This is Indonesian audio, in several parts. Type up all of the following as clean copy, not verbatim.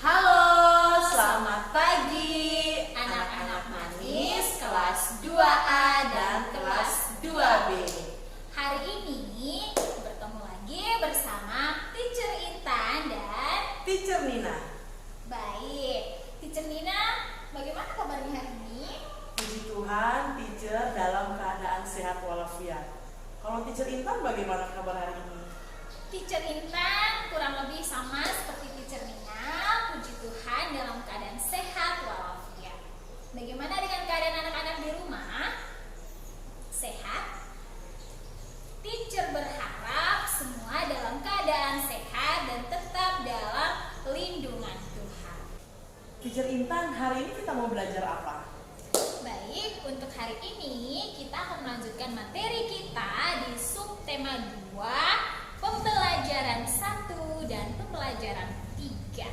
Halo, selamat pagi anak-anak manis kelas 2A dan kelas 2B. Hari ini bertemu lagi bersama Teacher Intan dan Teacher Nina. Baik, Teacher Nina, bagaimana kabarnya hari ini? Puji Tuhan, teacher dalam keadaan sehat walafiat. Kalau Teacher Intan bagaimana kabar hari ini? Teacher Intan kurang lebih sama seperti Teacher Nina, puji Tuhan dalam keadaan sehat walafiat. Bagaimana dengan keadaan anak-anak di rumah? Sehat? Teacher berharap semua dalam keadaan sehat dan tetap dalam lindungan Tuhan. Teacher Intan, hari ini kita mau belajar apa? Baik, untuk hari ini kita akan melanjutkan materi kita di subtema 2, pembelajaran 1 dan pembelajaran 3.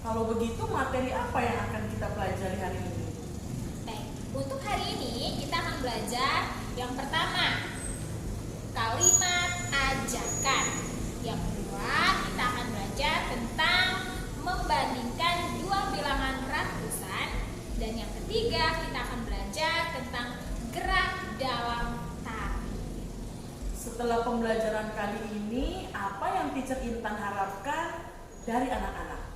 Kalau begitu, materi apa yang akan kita pelajari hari ini? Baik, untuk hari ini kita akan belajar yang pertama, kalimat ajakan. Yang kedua, kita akan belajar tentang membandingkan dua bilangan ratusan. Dan yang ketiga, kita akan belajar tentang gerak dalam tari. Setelah pembelajaran kali ini, apa yang Teacher Intan harapkan dari anak-anak?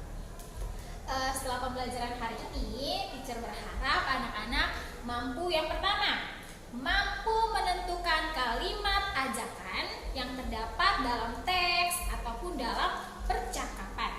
Setelah pembelajaran hari ini, teacher berharap anak-anak mampu yang pertama, mampu menentukan kalimat ajakan yang terdapat dalam teks ataupun dalam percakapan.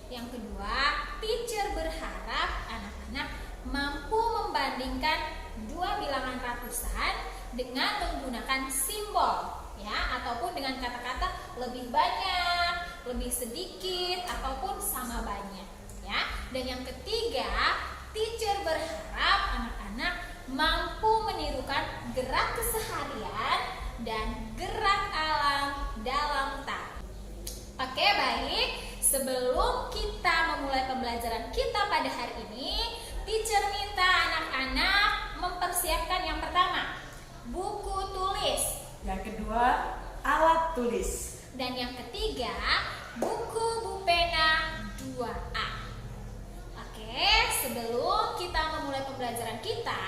Yang kedua, teacher berharap anak-anak mampu membandingkan dua bilangan ratusan dengan menggunakan simbol, ya, ataupun dengan kata-kata lebih banyak, lebih sedikit, ataupun sama banyak. Ya. Dan yang ketiga, teacher berharap anak-anak mampu menirukan gerak keseharian dan gerak alam dalam tari. Oke, baik. Sebelum kita memulai pembelajaran kita pada hari ini, teacher minta anak-anak mempersiapkan yang pertama, buku tulis. Yang kedua, alat tulis. Dan yang ketiga, buku pena 2A. Oke, sebelum kita memulai pembelajaran kita,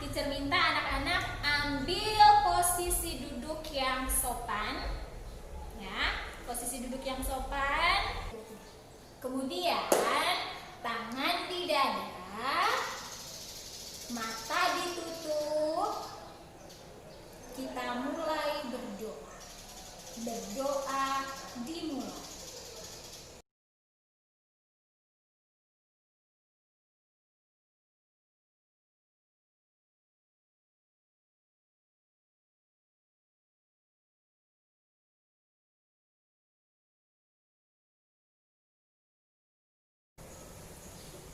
teacher minta anak-anak ambil posisi duduk yang sopan. Ya, posisi duduk yang sopan. Kemudian tangan di dada, mata ditutup. Kita mulai berdoa. Berdoa dimulai.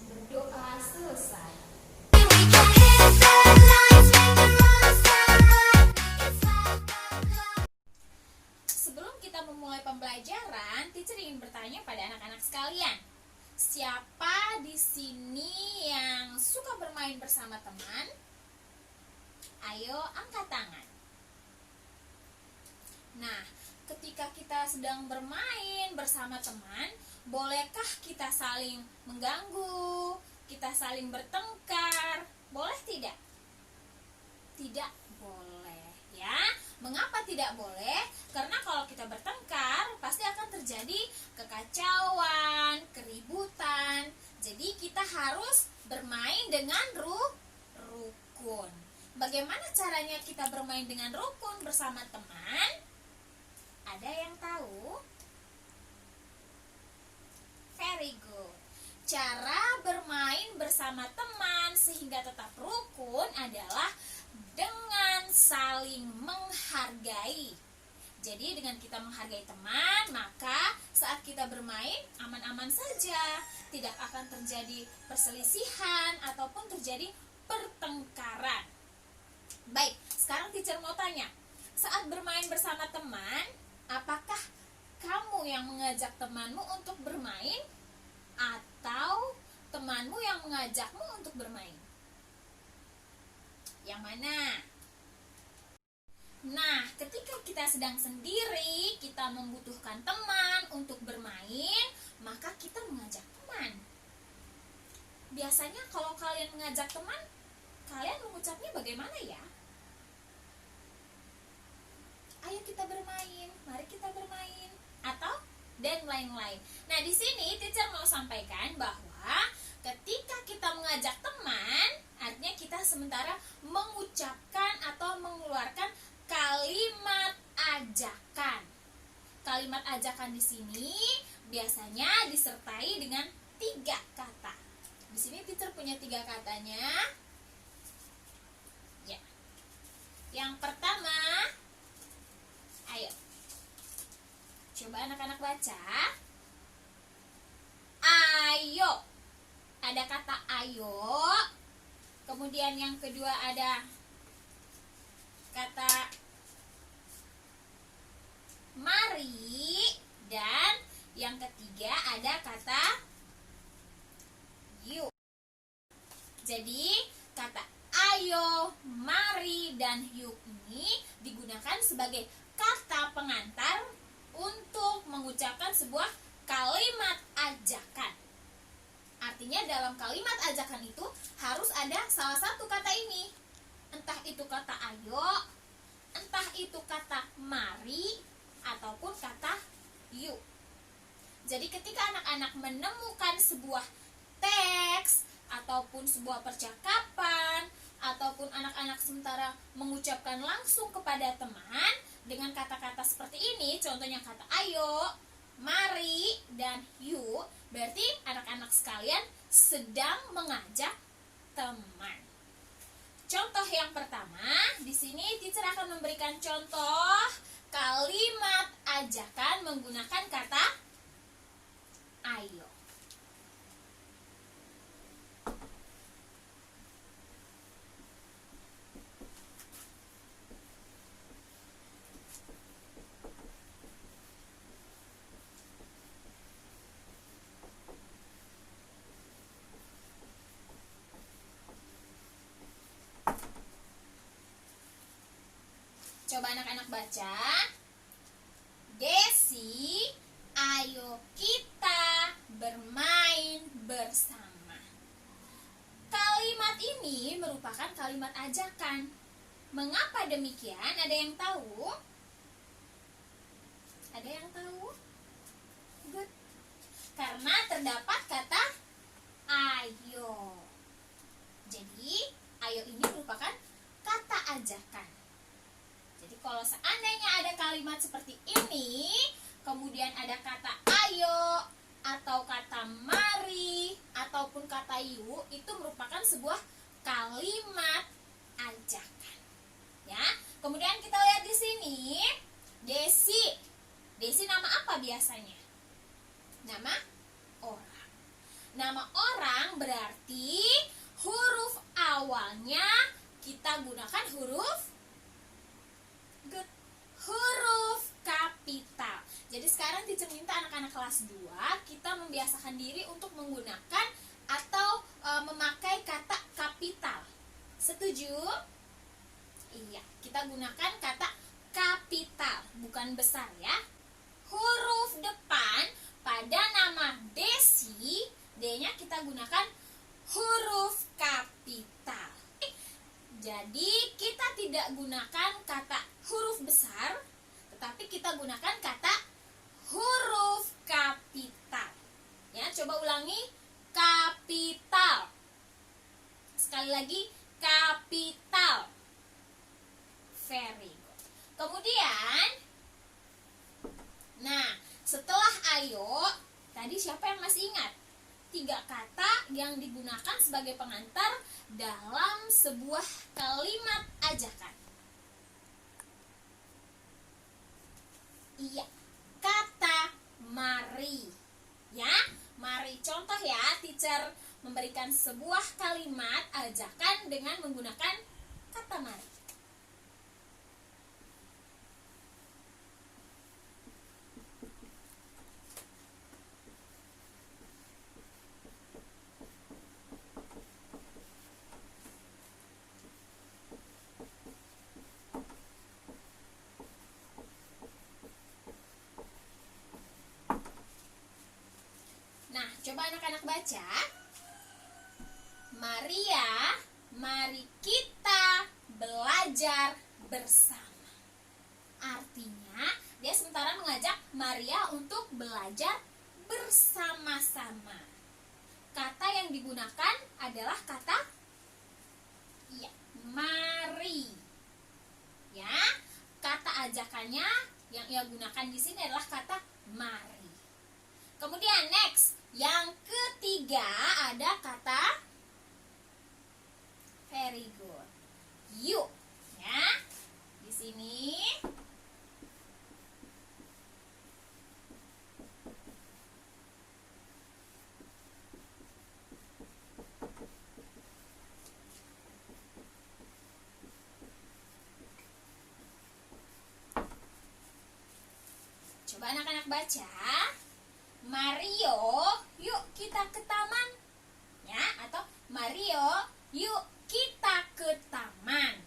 Berdoa selesai. Sebelum kita memulai pembelajaran, teacher ingin bertanya pada anak-anak sekalian. Siapa di sini yang suka bermain bersama teman? Ayo angkat tangan. Nah, ketika kita sedang bermain bersama teman, bolehkah kita saling mengganggu, kita saling bertengkar? Boleh tidak? Tidak boleh, ya. Mengapa tidak boleh? Karena kalau kita bertengkar, pasti akan terjadi kekacauan, keributan. Jadi kita harus bermain dengan rukun. Bagaimana caranya kita bermain dengan rukun bersama teman? Ada yang tahu? cara bermain bersama teman sehingga tetap rukun adalah dengan saling menghargai. Jadi dengan kita menghargai teman, maka saat kita bermain aman-aman saja, tidak akan terjadi perselisihan ataupun terjadi pertengkaran. Baik, sekarang teacher mau tanya, saat bermain bersama teman, apakah kamu yang mengajak temanmu untuk bermain atau temanmu yang mengajakmu untuk bermain? Yang mana? Nah, ketika kita sedang sendiri, kita membutuhkan teman untuk bermain, maka kita mengajak teman. Biasanya kalau kalian mengajak teman, kalian mengucapnya bagaimana ya? Ayo kita bermain, mari kita bermain, atau dan lain-lain. Nah, di sini teacher mau sampaikan bahwa ketika kita mengajak teman, artinya kita sementara mengucapkan atau mengeluarkan kalimat ajakan. Kalimat ajakan di sini biasanya disertai dengan 3 kata. Di sini teacher punya 3 katanya. Ya. Yang pertama, ayo. Coba anak-anak baca. Ayo. Ada kata ayo. Kemudian yang kedua ada kata mari, dan yang ketiga ada kata yuk. Jadi kata ayo, mari, dan yuk ini digunakan sebagai kata pengantar untuk mengucapkan sebuah kalimat ajakan. Artinya dalam kalimat ajakan itu harus ada salah satu kata ini. Entah itu kata ayo, entah itu kata mari, ataupun kata yuk. Jadi ketika anak-anak menemukan sebuah teks, ataupun sebuah percakapan, ataupun anak-anak sementara mengucapkan langsung kepada teman dengan kata-kata seperti ini, contohnya kata ayo, mari, dan yuk, berarti anak-anak sekalian sedang mengajak teman. Contoh yang pertama, di sini teacher akan memberikan contoh kalimat ajakan menggunakan kata ayo. Coba anak-anak baca. Desi, ayo kita bermain bersama. Kalimat ini merupakan kalimat ajakan. Mengapa demikian? Ada yang tahu? Ada yang tahu? Good. Karena terdapat kata ayo. Jadi, ayo ini merupakan kata ajakan. Jadi kalau seandainya ada kalimat seperti ini, kemudian ada kata ayo, atau kata mari, ataupun kata yuk, itu merupakan sebuah kalimat ajakan. Ya. Kemudian kita lihat di sini, Desi. Desi nama apa biasanya? Nama orang. Nama orang berarti huruf awalnya kita gunakan huruf kapital. Jadi sekarang teacher minta anak-anak kelas 2 kita membiasakan diri untuk menggunakan atau memakai kata kapital. Setuju? Iya, kita gunakan kata kapital, bukan besar ya. Huruf depan pada nama Desi, D-nya kita gunakan huruf kapital. Jadi kita tidak gunakan kata huruf besar, tetapi kita gunakan kata huruf kapital. Ya, coba ulangi, kapital. Sekali lagi, kapital. Very good. Kemudian, nah, setelah ayo, tadi siapa yang masih ingat? tiga kata yang digunakan sebagai pengantar dalam sebuah kalimat ajakan. Iya, kata mari. Ya, mari contoh ya, teacher memberikan sebuah kalimat ajakan dengan menggunakan kata mari. Nah, coba anak-anak baca. Maria, mari kita belajar bersama. Artinya, dia sementara mengajak Maria untuk belajar bersama-sama. Kata yang digunakan adalah kata ya, mari. Ya, kata ajakannya yang ia gunakan di sini adalah kata mari. Kemudian next, yang ketiga ada kata very good. Yuk, ya. Di sini coba anak-anak baca. Mario, yuk kita ke taman. Ya, atau Mario, yuk kita ke taman.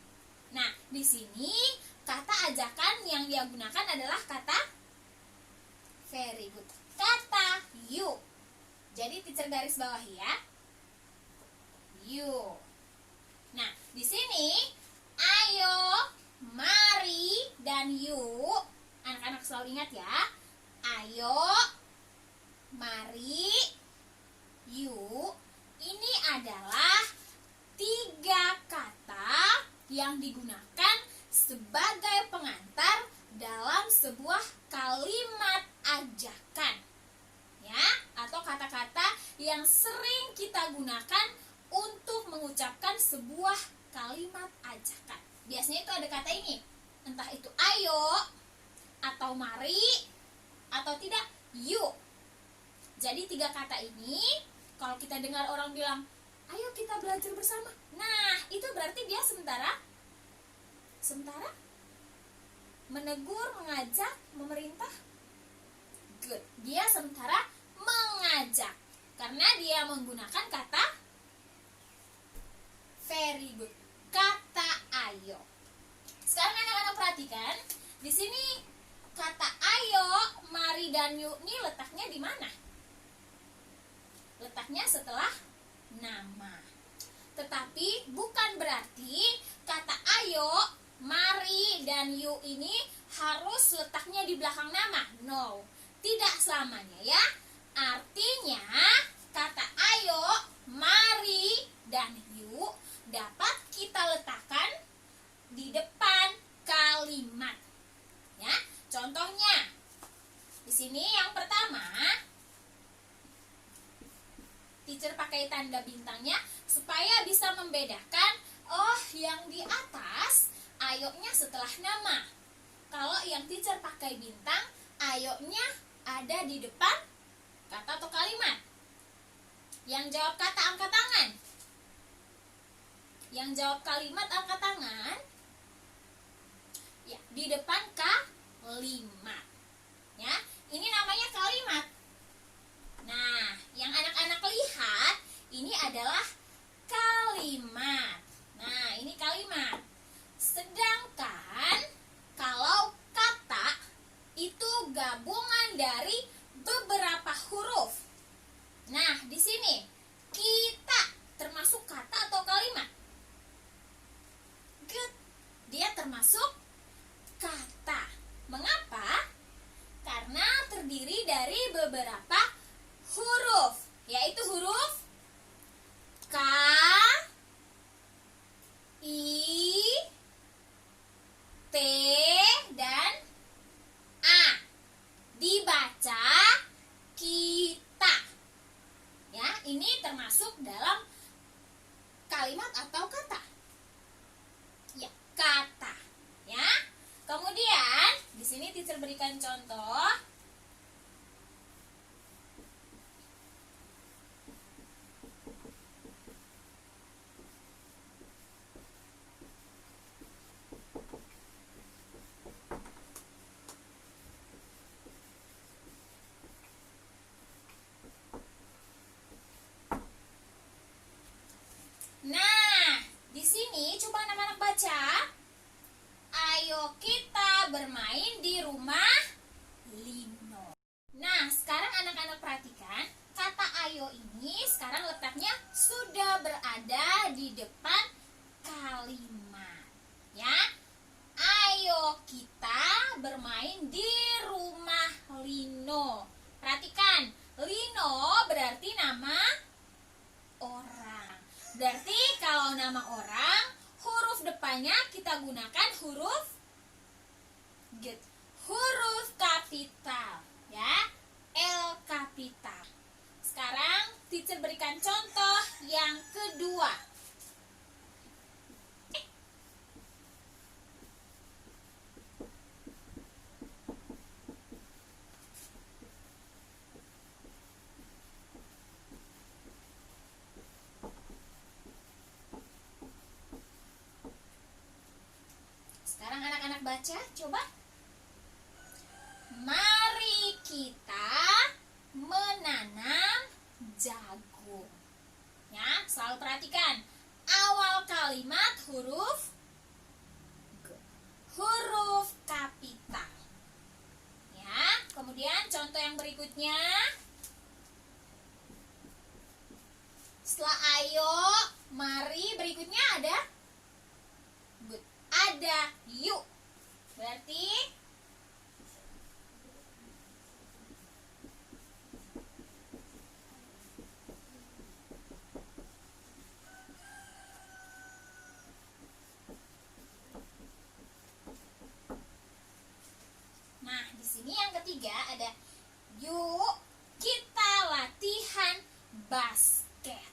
Nah, di sini kata ajakan yang dia gunakan adalah kata very good. Kata yuk. Jadi teacher garis bawahi ya. Yuk. Nah, di sini ayo, mari, dan yuk. Anak-anak selalu ingat ya. Ayo, mari, yuk. Ini adalah tiga kata yang digunakan sebagai pengantar dalam sebuah kalimat ajakan. Ya, atau kata-kata yang sering kita gunakan untuk mengucapkan sebuah kalimat ajakan. Biasanya itu ada kata ini. Entah itu ayo, atau mari, atau tidak yuk. Jadi tiga kata ini kalau kita dengar orang bilang ayo kita belajar bersama, nah itu berarti dia sementara menegur, mengajak, memerintah. Good. Dia sementara mengajak karena dia menggunakan kata very good, kata ayo. Sekarang anak-anak perhatikan di sini kata ayo, mari, dan yuk ini letaknya di mana? Letaknya setelah nama. Tetapi bukan berarti kata ayo, mari, dan yuk ini harus letaknya di belakang nama. No, tidak selamanya ya. Artinya kata ayo, mari, dan yuk dapat kita letakkan di depan kalimat. Ya, contohnya di sini yang pertama, teacher pakai tanda bintangnya supaya bisa membedakan. Oh, yang di atas ayo-nya setelah nama. Kalau yang teacher pakai bintang, ayo-nya ada di depan kata atau kalimat. Yang jawab kata angkat tangan. Yang jawab kalimat angkat tangan. Ya, di depan kalimat. Ya, ini namanya kalimat. Nah, yang anak-anak lihat ini adalah kalimat. Nah, ini kalimat. Sedangkan kalau kata itu gabungan dari beberapa huruf. Nah, di sini kita termasuk kata atau kalimat? Good. Dia termasuk kata. Mengapa? Karena terdiri dari beberapa huruf, yaitu huruf K, I, T, dan A. Dibaca kita. Ya, contoh. Nah, di sini coba anak-anak baca. Ayo kita bermain di rumah Lino. Nah, sekarang anak-anak perhatikan, kata ayo ini sekarang letaknya sudah berada di depan kalimat. Ya. Ayo kita bermain di rumah Lino. Perhatikan, Lino berarti nama orang. Berarti kalau nama orang, huruf depannya kita gunakan huruf huruf kapital, ya, L kapital. Sekarang teacher berikan contoh yang kedua. Sekarang anak-anak baca, coba. Mari kita menanam jagung. Ya, selalu perhatikan. Awal kalimat huruf kapital. Ya, kemudian contoh yang berikutnya. Setelah ayo, mari berikutnya ada yuk. Berarti nah, di sini yang ketiga ada yuk kita latihan basket.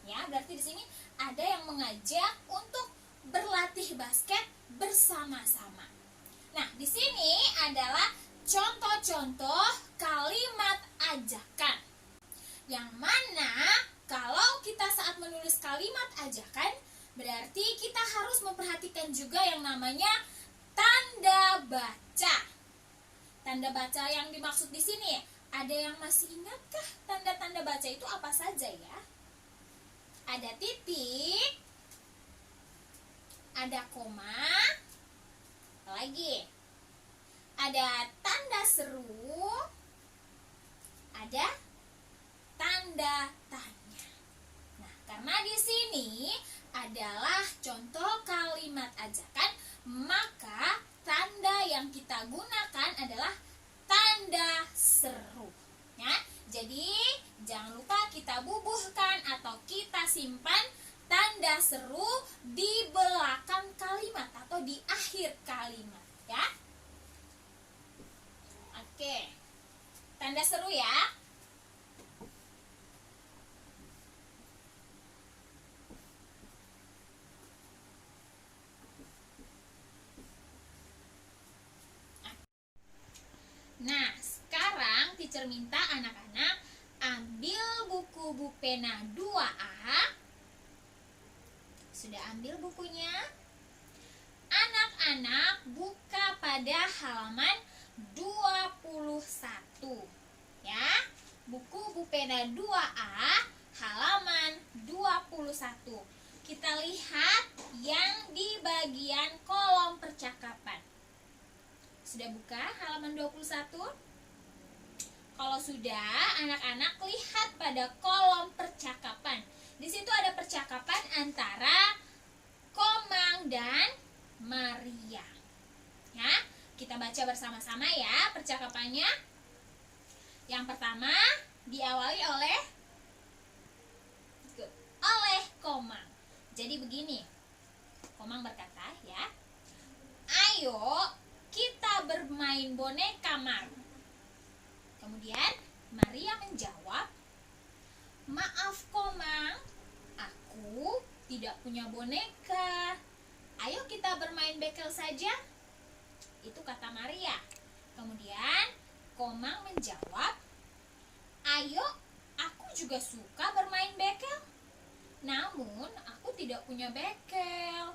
Ya, berarti di sini ada yang mengajak untuk berlatih basket bersama-sama. Nah, di sini adalah contoh-contoh kalimat ajakan. Yang mana kalau kita saat menulis kalimat ajakan, berarti kita harus memperhatikan juga yang namanya tanda baca. Tanda baca yang dimaksud di sini, ada yang masih ingatkah tanda-tanda baca itu apa saja ya? Ada titik, ada koma, apa lagi? Ada tanda seru, ada tanda tanya. Nah, karena di sini adalah contoh kalimat ajakan, maka tanda yang kita gunakan adalah tanda seru. Ya, jadi jangan lupa kita bubuhkan atau kita simpan tanda seru di belakang kalimat atau di akhir kalimat, ya. Oke. Tanda seru ya. Nah, sekarang teacher minta anak-anak ambil buku pena 2A. Sudah ambil bukunya? Anak-anak buka pada halaman 21. Ya, buku pena 2A halaman 21. Kita lihat yang di bagian kolom percakapan. Sudah buka halaman 21? Kalau sudah, anak-anak lihat pada kolom percakapan. Di situ ada percakapan antara Komang dan Maria. Ya, kita baca bersama-sama ya percakapannya. Yang pertama diawali oleh Komang. Jadi begini. Komang berkata ya, ayo kita bermain boneka Mar. Kemudian Maria menjawab, maaf Komang, aku tidak punya boneka. Ayo kita bermain bekel saja. Itu kata Maria. Kemudian Komang menjawab, "Ayo, aku juga suka bermain bekel. Namun aku tidak punya bekel."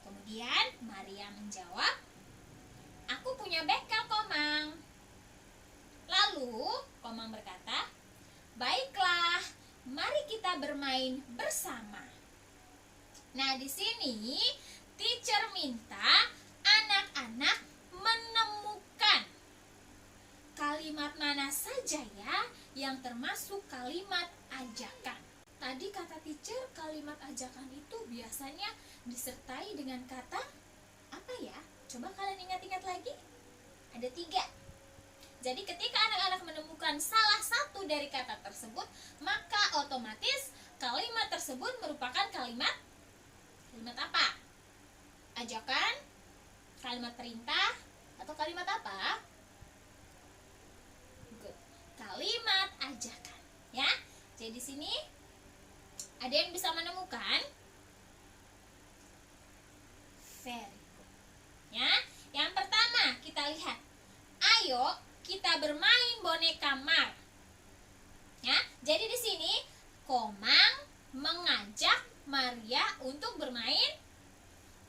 Kemudian Maria menjawab, "Aku punya bekel, Komang." Lalu Komang berkata, "Baiklah, mari kita bermain bersama." Nah, di sini teacher minta anak-anak menemukan kalimat mana saja ya yang termasuk kalimat ajakan. Tadi kata teacher kalimat ajakan itu biasanya disertai dengan kata apa ya? Coba kalian ingat-ingat lagi. Ada 3. Jadi ketika anak-anak menemukan salah satu dari kata tersebut, maka otomatis kalimat tersebut merupakan kalimat apa? Ajakan, kalimat perintah, atau kalimat apa? Good. Kalimat ajakan, ya. Jadi di sini ada yang bisa menemukan? Very good. Ya. Yang pertama kita lihat. Ayo kita bermain boneka Mar. Ya. Jadi di sini Komang mengajak Maria untuk bermain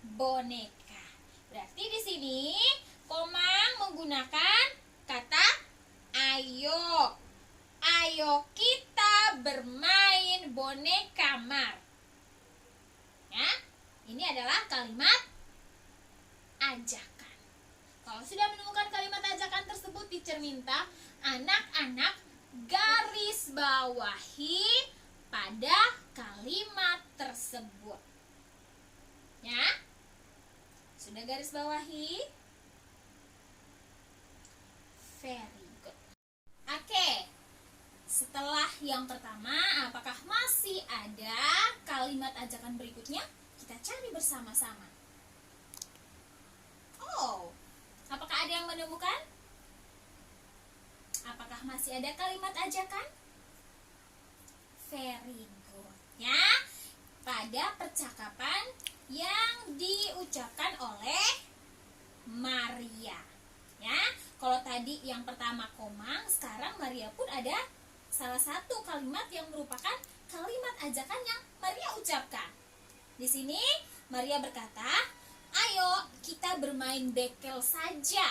boneka. Berarti di sini Komang menggunakan kata ayo. Ayo kita bermain boneka Mar. Ya, ini adalah kalimat ajakan. Kalau sudah menemukan kalimat ajakan tersebut, teacher minta anak-anak garis bawahi pada kalimat tersebut. Ya, sudah garis bawahi? Very good. Oke, setelah yang pertama, apakah masih ada kalimat ajakan berikutnya? Kita cari bersama-sama. Oh, apakah ada yang menemukan? Apakah masih ada kalimat ajakan? Very good. Ya, pada percakapan yang diucapkan oleh Maria. Ya, kalau tadi yang pertama Komang, sekarang Maria pun ada salah satu kalimat yang merupakan kalimat ajakan yang Maria ucapkan. Di sini Maria berkata, "Ayo kita bermain bekel saja."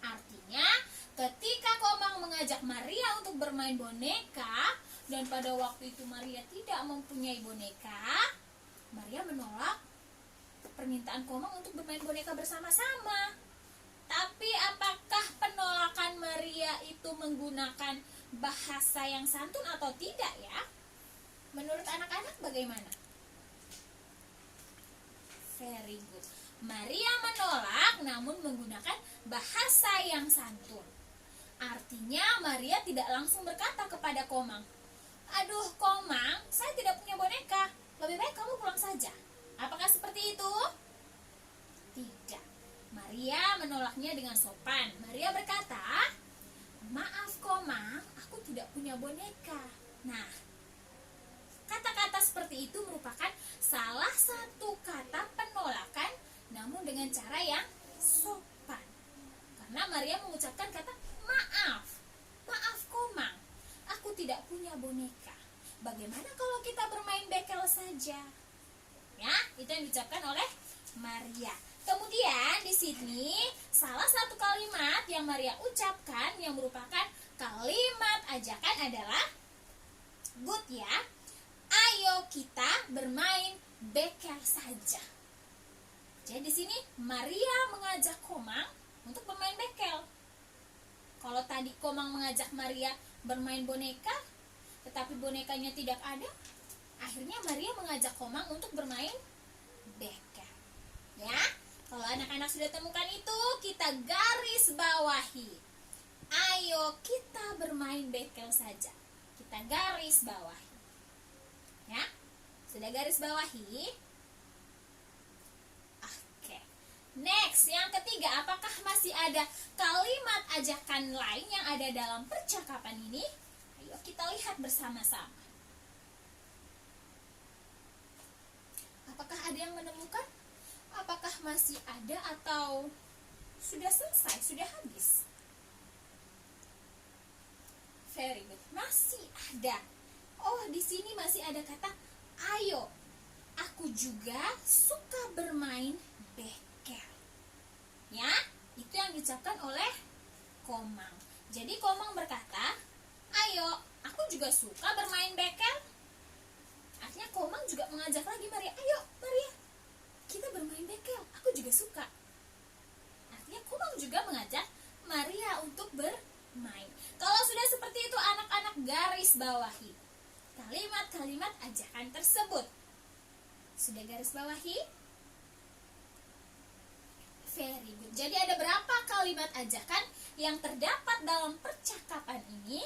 Artinya, ketika Komang mengajak Maria untuk bermain boneka, dan pada waktu itu Maria tidak mempunyai boneka, Maria menolak permintaan Komang untuk bermain boneka bersama-sama. Tapi apakah penolakan Maria itu menggunakan bahasa yang santun atau tidak ya? Menurut anak-anak bagaimana? Very good. Maria menolak namun menggunakan bahasa yang santun. Artinya Maria tidak langsung berkata kepada Komang, "Aduh Komang, saya tidak punya boneka. Lebih baik kamu pulang saja." Apakah seperti itu? Tidak. Maria menolaknya dengan sopan. Maria berkata, "Maaf Komang, aku tidak punya boneka." Nah, kata-kata seperti itu merupakan salah satu kata penolakan, namun dengan cara yang sopan. Karena Maria mengucapkan kata maaf. "Maaf Komang, aku tidak punya boneka. Bagaimana kalau kita bermain bekel saja?" Ya, itu yang diucapkan oleh Maria. Kemudian di sini salah satu kalimat yang Maria ucapkan yang merupakan kalimat ajakan adalah good ya. Ayo kita bermain bekel saja. Jadi di sini Maria mengajak Komang untuk bermain bekel. Kalau tadi Komang mengajak Maria bermain boneka, tetapi bonekanya tidak ada, akhirnya Maria mengajak Komang untuk bermain bekel. Ya, kalau anak-anak sudah temukan itu, kita garis bawahi. Ayo kita bermain bekel saja. Kita garis bawahi. Ya, sudah garis bawahi? Oke. Next, yang ketiga, apakah masih ada kalimat ajakan lain yang ada dalam percakapan ini? Ayo kita lihat bersama-sama. Apakah ada yang menemukan? Apakah masih ada atau Sudah selesai, sudah habis. Very good. Masih ada. Oh, di sini masih ada kata ayo. Aku juga suka bermain bekel. Ya, itu yang diucapkan oleh Komang. Jadi Komang berkata, ayo, aku juga suka bermain bekel. Artinya Komang juga mengajak lagi Maria, ayo Maria, kita bermain bekel, aku juga suka. Artinya Komang juga mengajak Maria untuk bermain. Kalau sudah seperti itu, anak-anak garis bawahi kalimat-kalimat ajakan tersebut. Sudah garis bawahi? Very good. Jadi ada berapa kalimat ajakan yang terdapat dalam percakapan ini?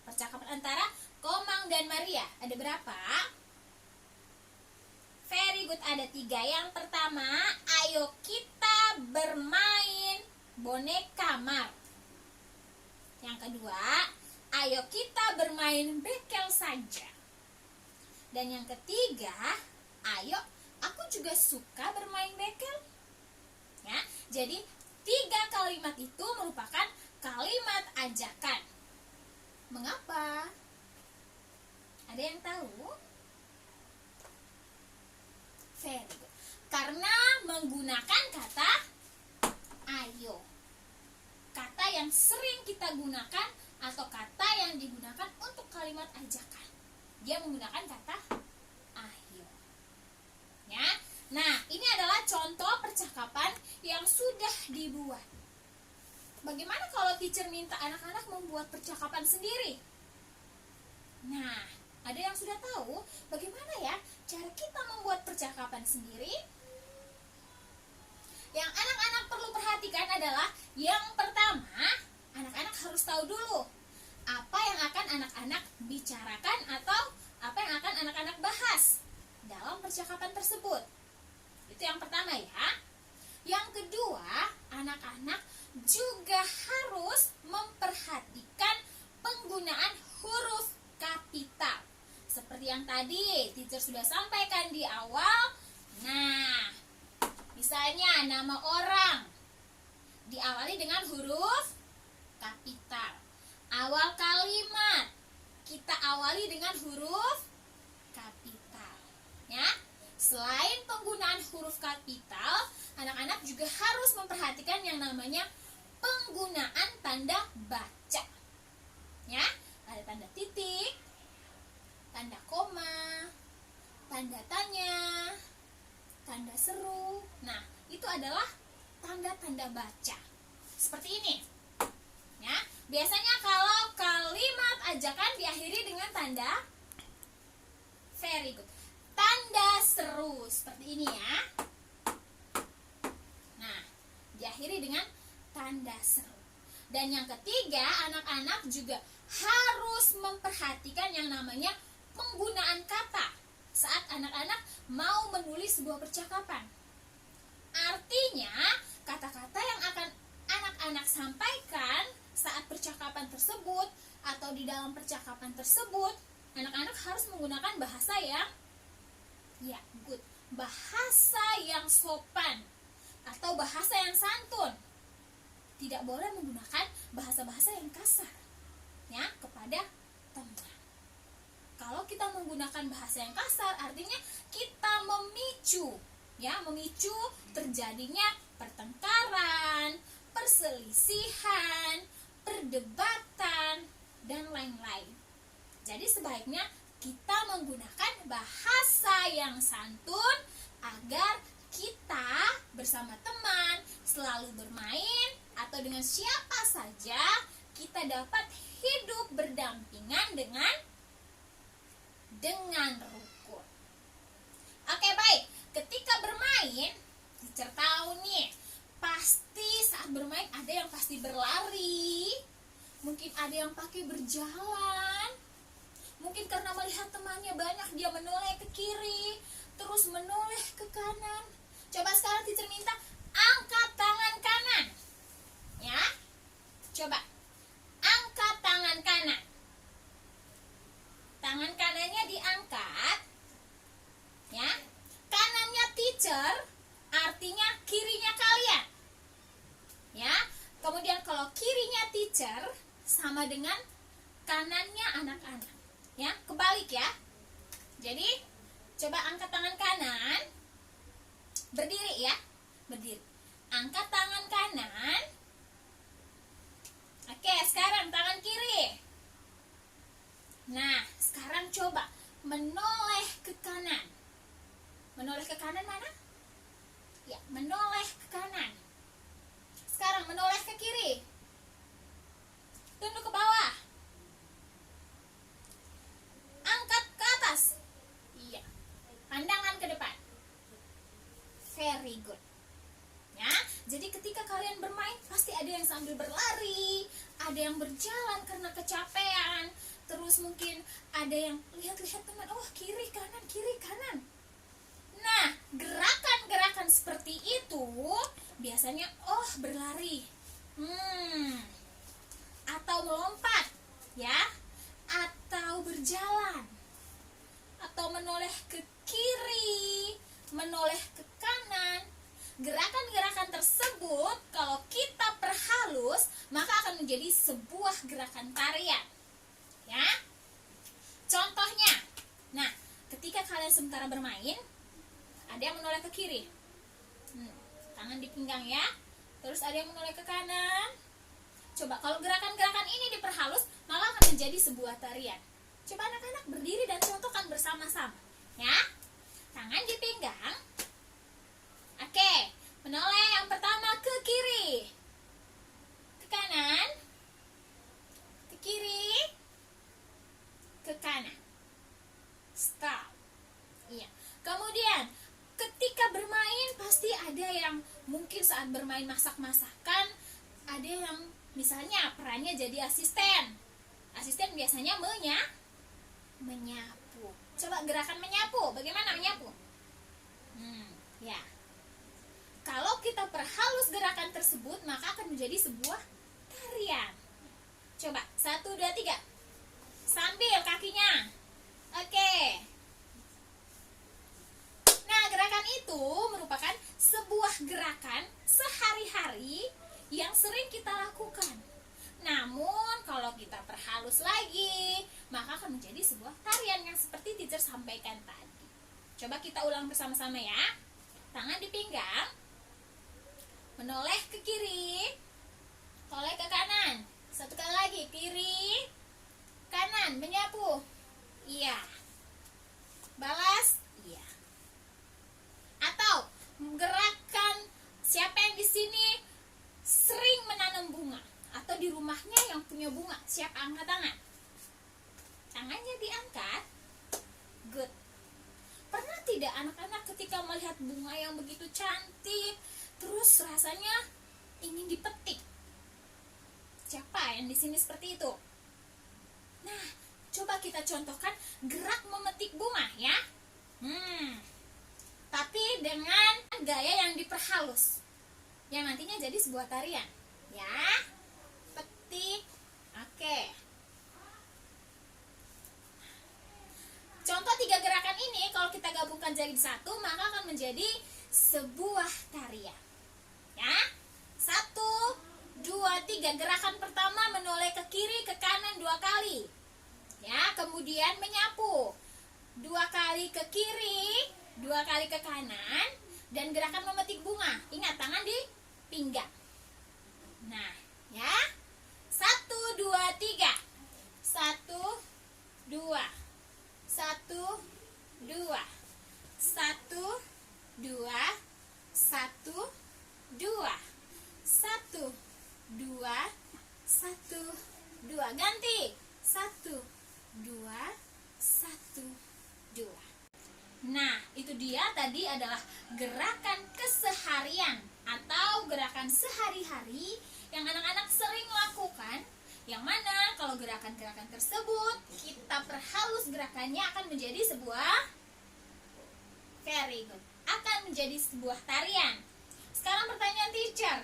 Percakapan antara Komang dan Maria. Ada berapa? Very good, ada 3. Yang pertama, ayo kita bermain boneka Mar. Yang kedua, ayo kita bermain bekel saja. Dan yang ketiga, ayo aku juga suka bermain bekel. Ya, jadi 3 kalimat itu merupakan kalimat ajakan. Mengapa? Ada yang tahu? Very good. Karena menggunakan kata ayo. Kata yang sering kita gunakan atau kata yang digunakan untuk kalimat ajakan. Dia menggunakan kata ayo. Ya. Nah, ini adalah contoh percakapan yang sudah dibuat. Bagaimana kalau teacher minta anak-anak membuat percakapan sendiri? Nah, ada yang sudah tahu bagaimana ya cara kita membuat percakapan sendiri? Yang anak-anak perlu perhatikan adalah yang pertama, anak-anak harus tahu dulu apa yang akan anak-anak bicarakan atau apa yang akan anak-anak bahas dalam percakapan tersebut. Itu yang pertama ya. Yang kedua, anak-anak juga harus memperhatikan penggunaan huruf kapital. Seperti yang tadi teacher sudah sampaikan di awal. Nah, misalnya nama orang diawali dengan huruf kapital. Awal kalimat kita awali dengan huruf kapital. Ya. Selain penggunaan huruf kapital, anak-anak juga harus memperhatikan yang namanya penggunaan tanda baca. Ya, ada tanda titik, tanda koma, tanda tanya, tanda seru. Nah, itu adalah tanda-tanda baca. Seperti ini. Ya, biasanya kalau kalimat ajakan diakhiri dengan tanda very good. Tanda seru seperti ini ya. Nah, diakhiri dengan tanda seru. Dan yang ketiga, anak-anak juga harus memperhatikan yang namanya penggunaan kata saat anak-anak mau menulis sebuah percakapan. Artinya, kata-kata yang akan anak-anak sampaikan saat percakapan tersebut atau di dalam percakapan tersebut, anak-anak harus menggunakan bahasa yang good, bahasa yang sopan atau bahasa yang santun. Tidak boleh menggunakan bahasa-bahasa yang kasar ya kepada teman. Kalau kita menggunakan bahasa yang kasar, artinya kita memicu terjadinya pertengkaran, perselisihan, perdebatan, dan lain-lain. Jadi sebaiknya kita menggunakan bahasa yang santun agar kita bersama teman selalu bermain atau dengan siapa saja kita dapat hidup berdampingan dengan rukun. Oke, baik. Ketika bermain, teacher tahu nih, pasti saat bermain ada yang pasti berlari, mungkin ada yang pakai berjalan. Mungkin karena melihat temannya banyak, dia menoleh ke kiri, terus menoleh ke kanan. Coba sekarang teacher minta angkat tangan kanan. Ya, coba angkat tangan kanan. Tangan kanannya diangkat. Ya, kanannya teacher, artinya kirinya kalian. sama dengan kanannya anak-anak. Ya, kebalik ya. Jadi, coba angkat tangan kanan. Berdiri ya. Berdiri. Angkat tangan kanan. Oke, sekarang tangan kiri. Nah, sekarang coba menoleh ke kanan. Menoleh ke kanan mana? Ya, menoleh ke kanan. Sekarang menoleh ke kiri. Tunduk ke bawah. Angkat ke atas. Iya. Pandangan ke depan. Very good. Ya, jadi ketika kalian bermain pasti ada yang sambil berlari, ada yang berjalan karena kecapean, terus mungkin ada yang lihat-lihat teman, oh kiri kanan. Nah, gerakan-gerakan seperti itu biasanya berlari, atau melompat, ya, atau berjalan, atau menoleh ke kiri, menoleh ke kanan. Gerakan-gerakan tersebut kalau kita perhalus maka akan menjadi sebuah gerakan tarian. Ya. Contohnya, nah, ketika kalian sementara bermain, ada yang menoleh ke kiri, tangan di pinggang ya. Terus ada yang menoleh ke kanan. Coba kalau gerakan-gerakan ini diperhalus, malah akan menjadi sebuah tarian. Coba anak-anak berdiri dan contohkan bersama-sama, ya. Tangan di pinggang. Oke, menoleh yang pertama ke kiri, ke kanan, ke kiri, ke kanan. Stop. Iya. Kemudian ketika bermain pasti ada yang mungkin saat bermain masak-masakan, ada yang misalnya perannya jadi asisten. Asisten biasanya menyapu. Coba gerakan menyapu, bagaimana menyapu? Ya. Kalau kita perhalus gerakan tersebut, maka akan menjadi sebuah tarian. Coba, 1, 2, 3. Sambil kakinya. Oke. Nah, gerakan itu merupakan sebuah gerakan sehari-hari yang sering kita lakukan. Namun, kalau kita perhalus lagi, maka akan menjadi sebuah tarian yang seperti teacher sampaikan tadi. Coba kita ulang bersama-sama ya. Tangan di pinggang. Menoleh ke kiri, toleh ke kanan. Satu kali lagi, kiri, kanan, menyapu. Iya. Balas, iya. Atau gerakan siapa yang di sini sering menanam bunga atau di rumahnya yang punya bunga, siap angkat tangan. Tangannya diangkat. Good. Pernah tidak anak-anak ketika melihat bunga yang begitu cantik, terus rasanya ingin dipetik? Siapa yang di sini seperti itu? Nah, coba kita contohkan gerak memetik bunga ya. Tapi dengan gaya yang diperhalus, yang nantinya jadi sebuah tarian. Ya, petik. Oke. Contoh 3 gerakan ini kalau kita gabungkan jadi satu, maka akan menjadi sebuah tarian. Ya, 1, 2, 3. Gerakan pertama menoleh ke kiri, ke kanan 2 kali. Ya, kemudian menyapu 2 kali ke kiri, 2 kali ke kanan, dan gerakan memetik bunga. Ingat, tangan di pinggang. Nah, ya, 1, 2, 3. 1, 2. 1, 2. 1, 2. 1, 2. 1, 2. 1, 2. Ganti. 1, 2. 1, 2. Nah, itu dia tadi adalah gerakan keseharian atau gerakan sehari-hari yang anak-anak sering lakukan, yang mana kalau gerakan-gerakan tersebut kita perhalus gerakannya akan menjadi sebuah very good, akan menjadi sebuah tarian. Sekarang pertanyaan teacher,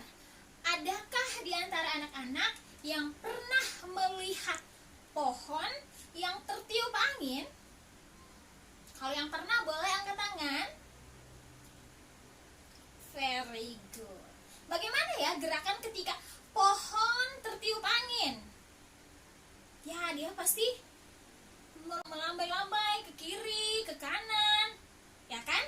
adakah di antara anak-anak yang pernah melihat pohon yang tertiup angin? Kalau yang pernah boleh angkat tangan. Very good. Bagaimana ya gerakan ketika pohon tertiup angin? pasti melambai-lambai ke kiri, ke kanan, ya kan?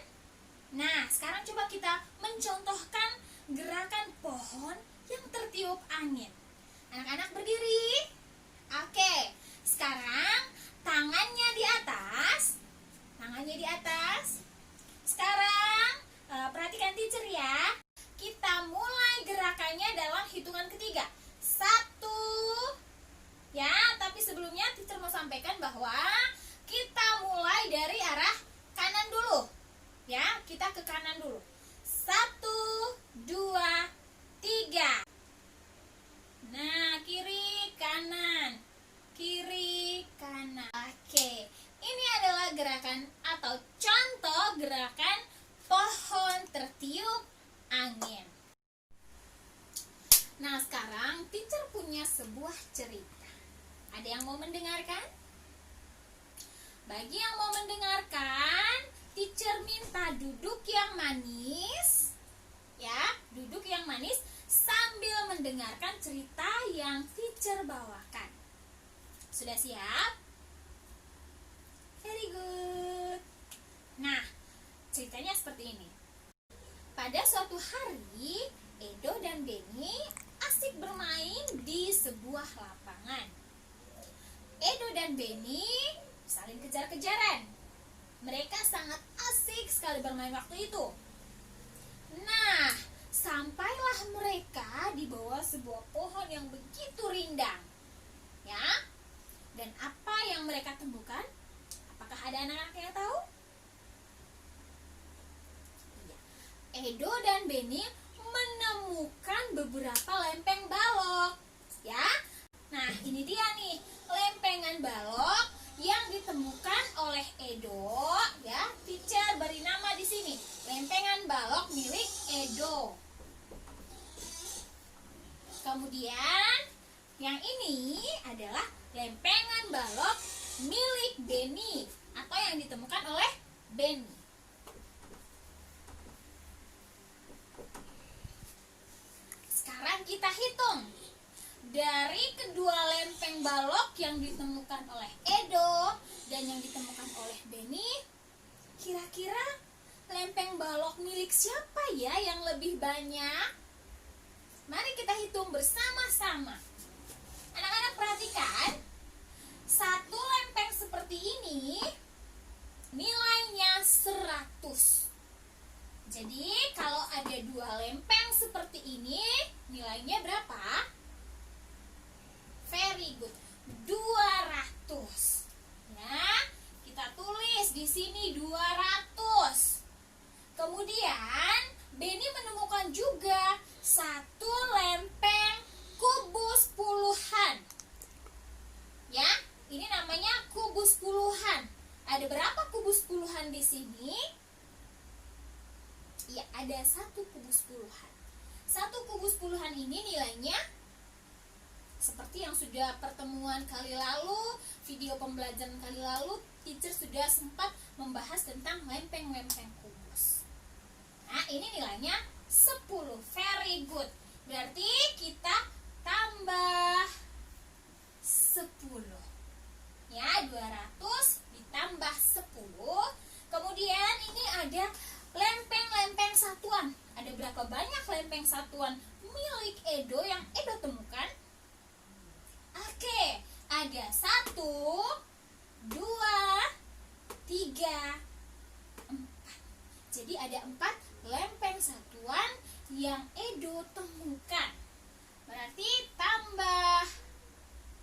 Nah, sekarang coba kita mencontohkan gerakan pohon yang tertiup angin. Anak-anak berdiri. Oke, sekarang tangannya di atas. Tangannya di atas. Sekarang perhatikan teacher ya. Kita mulai gerakannya dalam hitungan ketiga. 1. Ya, tapi sebelumnya teacher mau sampaikan bahwa kita mulai dari arah kanan dulu. Ya, kita ke kanan dulu. 1, 2, 3. Nah, kiri, kanan. Kiri, kanan. Oke, ini adalah gerakan atau contoh gerakan pohon tertiup angin. Nah, sekarang teacher punya sebuah cerita. Ada yang mau mendengarkan? Bagi yang mau mendengarkan, teacher minta duduk yang manis. Ya, duduk yang manis sambil mendengarkan cerita yang teacher bawakan. Sudah siap? Very good. Nah, ceritanya seperti ini. Pada suatu hari, Edo dan Benny asik bermain di sebuah lapangan. Edo dan Benny saling kejar-kejaran. Mereka sangat asik sekali bermain waktu itu. Nah, sampailah mereka di bawah sebuah pohon yang begitu rindang. Ya, dan apa yang mereka temukan? Apakah ada anak-anak yang tahu? Edo dan Benny menemukan beberapa lempeng balok, ya. Nah, ini dia nih, lempengan balok yang ditemukan oleh Edo, ya. Teacher beri nama di sini, lempengan balok milik Edo. Kemudian, yang ini adalah lempengan balok milik Benny atau yang ditemukan oleh Benny. Sekarang kita hitung. Dari kedua lempeng balok yang ditemukan oleh Edo dan yang ditemukan oleh Benny, kira-kira lempeng balok milik siapa ya yang lebih banyak? Mari kita hitung bersama-sama. Anak-anak perhatikan, satu lempeng seperti ini nilainya 100. Jadi kalau ada dua lempeng seperti ini, nilainya berapa? Very good, 200. Ya, kita tulis di sini 200. Kemudian Benny menemukan juga satu lempeng kubus puluhan. Ya, ini namanya kubus puluhan. Ada berapa kubus puluhan di sini? Ya, ada satu kubus puluhan. Satu kubus puluhan ini nilainya seperti yang sudah pertemuan kali lalu, video pembelajaran kali lalu, teacher sudah sempat membahas tentang lempeng-lempeng kubus. Nah, ini nilainya 10. Very good. Berarti kita tambah 10. Ya, 200 ditambah 10. Kemudian ini ada lempeng-lempeng satuan. Ada berapa banyak lempeng satuan milik Edo yang Edo temukan? Oke, ada 1, 2, 3, 4. Jadi ada 4 lempeng satuan yang Edo temukan. Berarti tambah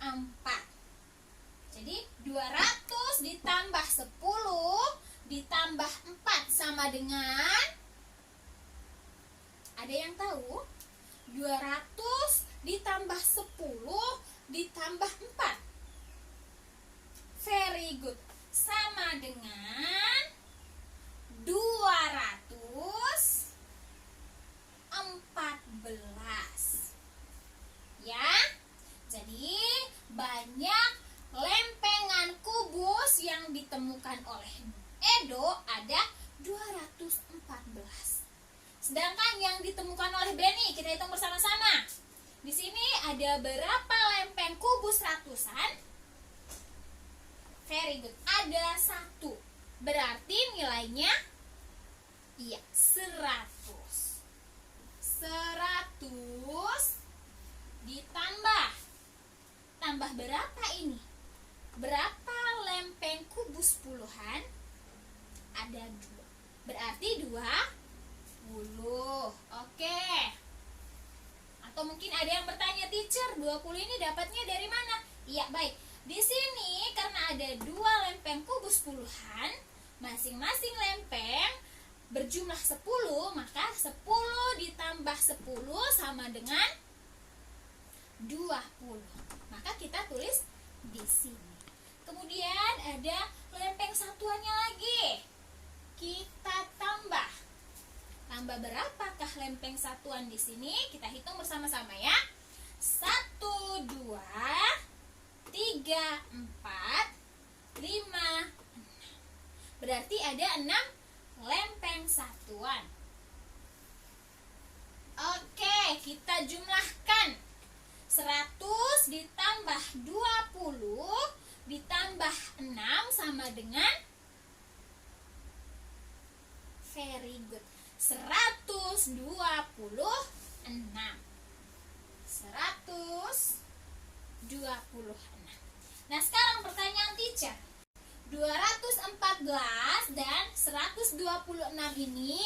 4. Jadi 200 ditambah 10 ditambah 4 sama dengan, ada yang tahu? 200 ditambah 10 ditambah 4. Very good. Sama dengan 214. Ya. Jadi banyak lempengan kubus yang ditemukan oleh Edo ada 214. Sedangkan yang ditemukan oleh Benny, kita hitung bersama-sama. Di sini ada berapa lempeng kubus ratusan? Very good. Ada 1. Berarti nilainya iya 100. 100 ditambah. Tambah berapa ini? Berapa lempeng kubus puluhan? Ada 2. Berarti 20. Oke. Atau mungkin ada yang bertanya, teacher, 20 ini dapatnya dari mana? Iya, baik. Di sini karena ada 2 lempeng kubus puluhan, masing-masing lempeng berjumlah 10, maka 10 ditambah 10 sama dengan 20. Maka kita tulis di sini. Kemudian ada lempeng satuannya lagi. Kita tambah. Tambah berapakah lempeng satuan di sini? Kita hitung bersama-sama ya. 1, 2, 3, 4, 5, 6. Berarti ada 6 lempeng satuan. Oke, kita jumlahkan. 100 ditambah 20 ditambah 6 sama dengan, very good, 126. 126. Nah, sekarang pertanyaan teacher. 214 dan 126 ini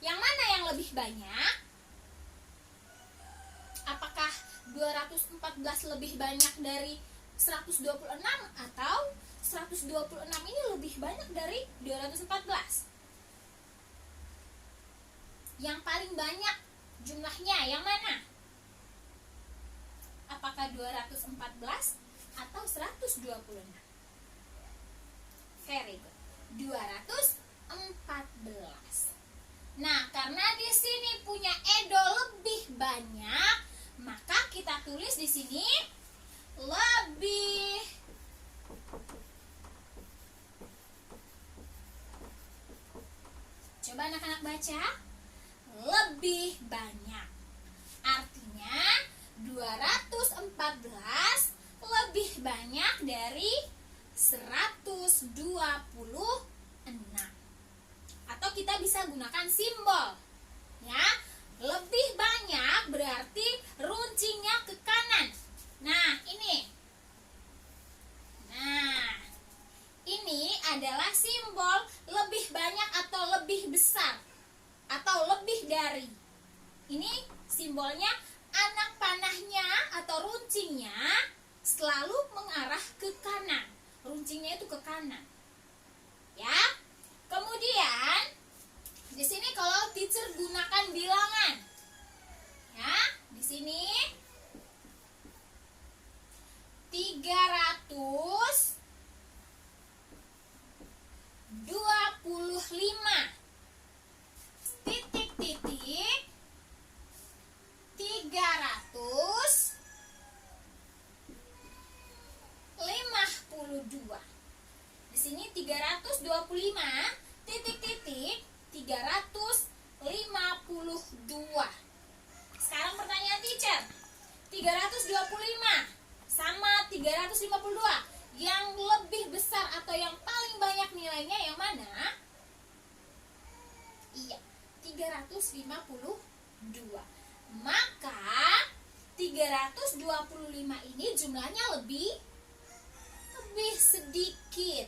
yang mana yang lebih banyak? Apakah 214 lebih banyak dari 126 atau 126 ini lebih banyak dari 214? Yang paling banyak jumlahnya yang mana? Apakah 214 atau 126? Very good. 214. Nah, karena di sini punya Edo lebih banyak, maka kita tulis di sini lebih. Coba anak-anak baca. Lebih banyak. Artinya 214 lebih banyak dari 126. Atau kita bisa gunakan simbol. Ya, lebih banyak berarti runcingnya ke kanan. Nah, ini. Nah, ini adalah simbol lebih banyak atau lebih besar atau lebih dari. Ini simbolnya anak panahnya atau runcingnya selalu mengarah ke kanan. Runcingnya itu ke kanan. Ya. Kemudian di sini kalau teacher gunakan bilangan. Ya, di sini 325 titik-titik 352. Di sini 325 titik-titik 352. Sekarang pertanyaan teacher. 325 sama 352. Yang lebih besar atau yang paling banyak nilainya yang mana? Iya, 352. Maka 325 ini jumlahnya lebih sedikit.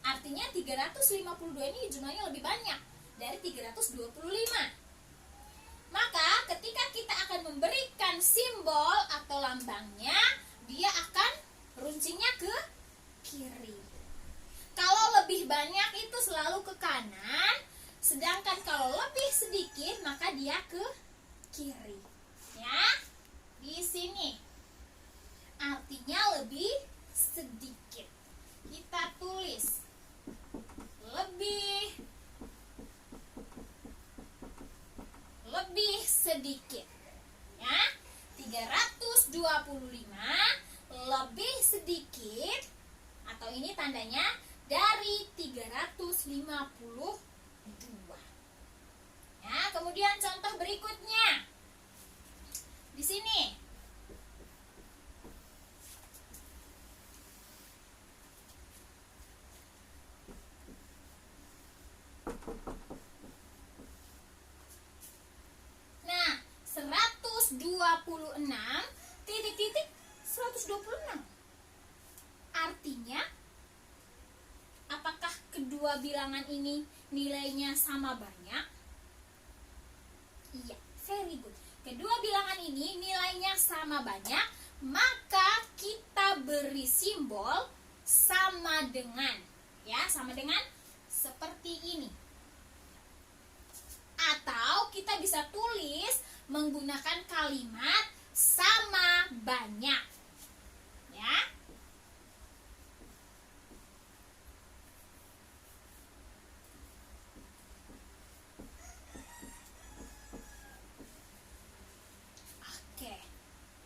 Artinya 352 ini jumlahnya lebih banyak dari 325. Maka ketika kita akan memberikan simbol atau lambangnya, dia akan runcingnya ke kiri. Kalau lebih banyak itu selalu ke kanan, sedangkan kalau lebih sedikit maka dia ke kiri. Ya, di sini artinya lebih sedikit. Kita tulis lebih sedikit. Ya, 325 lebih sedikit, atau ini tandanya dari 352. Ya, kemudian contoh berikutnya. Di sini. titik 126. Artinya, apakah kedua bilangan ini nilainya sama banyak? Iya, very good. Kedua bilangan ini nilainya sama banyak, maka kita beri simbol sama dengan, ya, sama dengan seperti ini. Atau kita bisa tulis menggunakan kalimat sama banyak, ya. Oke,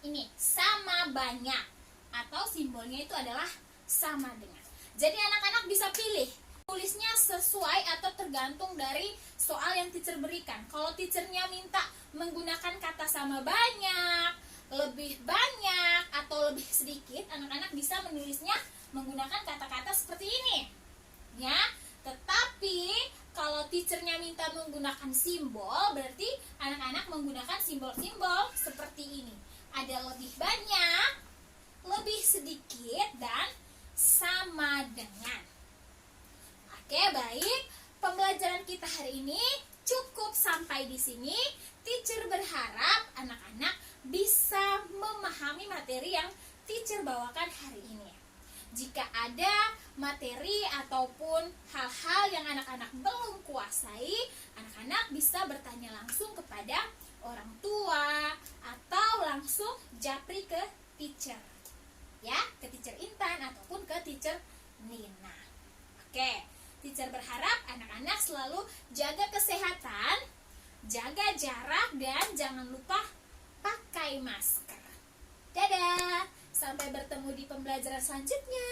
ini sama banyak atau simbolnya itu adalah sama dengan. Jadi anak-anak bisa pilih tulisnya sesuai atau tergantung dari soal yang teacher berikan. Kalau teachernya minta menggunakan kata sama banyak, lebih banyak, atau lebih sedikit, anak-anak bisa menulisnya menggunakan kata-kata seperti ini, ya. Tetapi kalau teachernya minta menggunakan simbol, berarti anak-anak menggunakan simbol-simbol seperti ini. Ada lebih banyak, lebih sedikit, dan sama dengan. Oke, baik. Pembelajaran kita hari ini cukup sampai di sini. Teacher berharap anak-anak bisa memahami materi yang teacher bawakan hari ini. Jika ada materi ataupun hal-hal yang anak-anak belum kuasai, anak-anak bisa bertanya langsung kepada orang tua atau langsung japri ke teacher. Ya, ke teacher Intan ataupun ke teacher Nina. Oke. Teacher berharap anak-anak selalu jaga kesehatan, jaga jarak, dan jangan lupa pakai masker. Dadah, sampai bertemu di pembelajaran selanjutnya.